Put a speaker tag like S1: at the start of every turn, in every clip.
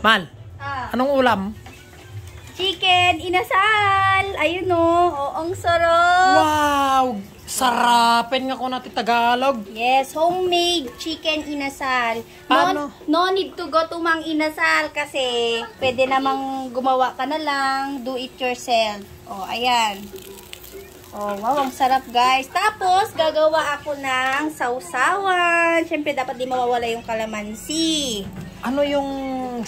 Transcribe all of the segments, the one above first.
S1: Mal, anong ulam?
S2: Chicken inasal. Ayun o, ang sarap.
S1: Wow! Sarapin nga ko natin Tagalog.
S2: Yes, homemade chicken inasal.
S1: Paano?
S2: No need to go to Mang Inasal kasi pwede namang gumawa ka na lang, do it yourself. Oh, ayan. Oh, wow, ang sarap guys. Tapos, gagawa ako ng sausawan. Siyempre, dapat di mawawala yung kalamansi.
S1: Ano yung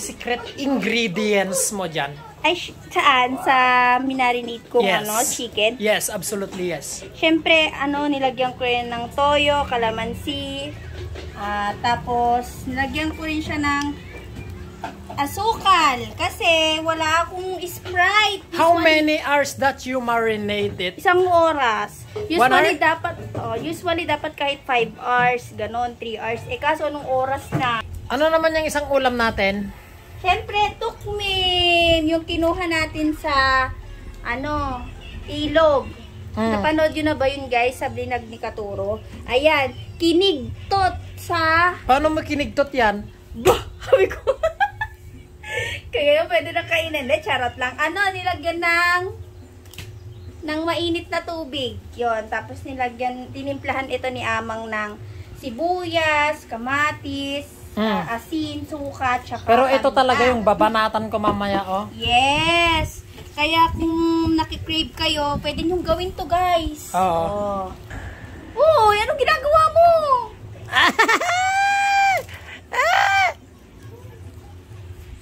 S1: secret ingredients mo dyan?
S2: Ay, saan? Sa minarinate kong chicken?
S1: Yes, absolutely yes.
S2: Siyempre, nilagyan ko rin ng toyo, kalamansi. Tapos, nilagyan ko rin siya ng asukal. Kasi, wala akong Sprite.
S1: How many hours that you marinate it?
S2: 1 oras.
S1: Usually
S2: dapat kahit 5 hours, ganon, 3 hours. Kaso, anong oras na?
S1: Ano naman yung isang ulam natin?
S2: Siyempre, tukmin. Yung kinuha natin sa, ilog. Napanood yun na ba yun, guys? Sa blinag ni Katuro. Ayan, kinigtot sa...
S1: Paano mo kinigtot yan?
S2: Bah! Sabi ko. Kaya pwede na kainin. Charot lang. Nilagyan ng mainit na tubig. Yon. Tapos tinimplahan ito ni Amang ng sibuyas, kamatis, asin, suka, tsaka
S1: pero ito talaga yung babanatan ko mamaya, oh.
S2: Yes! Kaya kung nakikrave kayo, pwede nyo gawin to, guys.
S1: Oo.
S2: Oh, anong ginagawa mo?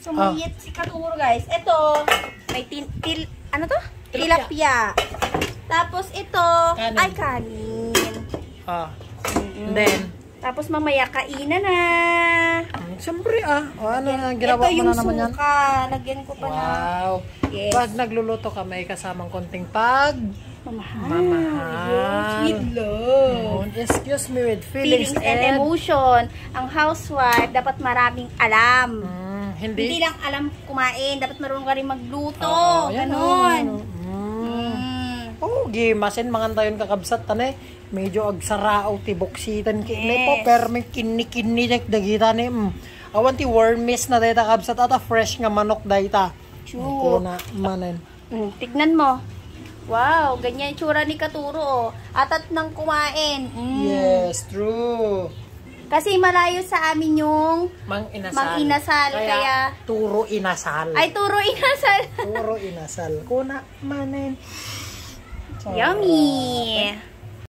S2: Sumiyit si Katuro, guys. Ito, may tilapia. Tapos ito,
S1: kanin.
S2: ay kanin.
S1: And then,
S2: tapos mamaya kainan na.
S1: Siyempre ginawa mo na naman yan.
S2: Ito yung suka. Lagyan ko pa na.
S1: Wow.
S2: Yes.
S1: Pag nagluluto ka, may kasamang konting
S2: Mamahal. With love.
S1: Excuse me, with
S2: Feelings and emotion. Ang housewife, dapat maraming alam. Hindi lang alam kumain. Dapat marunong ka rin magluto. Ganon.
S1: Gimasin, mangantayon kakabsat, medyo agsarao, tiboksitan, po, pero may kini-kini, dagita ni, awan ti wormis na data kabsat, at fresh nga manok data.
S2: True. Tignan mo. Wow, ganyan yung tsura ni Katuro, Atat nang kumain.
S1: Yes, true.
S2: Kasi malayo sa amin yung
S1: Mang
S2: Inasal. Kaya
S1: Turo Inasal.
S2: Ay, Turo Inasal.
S1: Turo Inasal. Kuna manin.
S2: Yummy!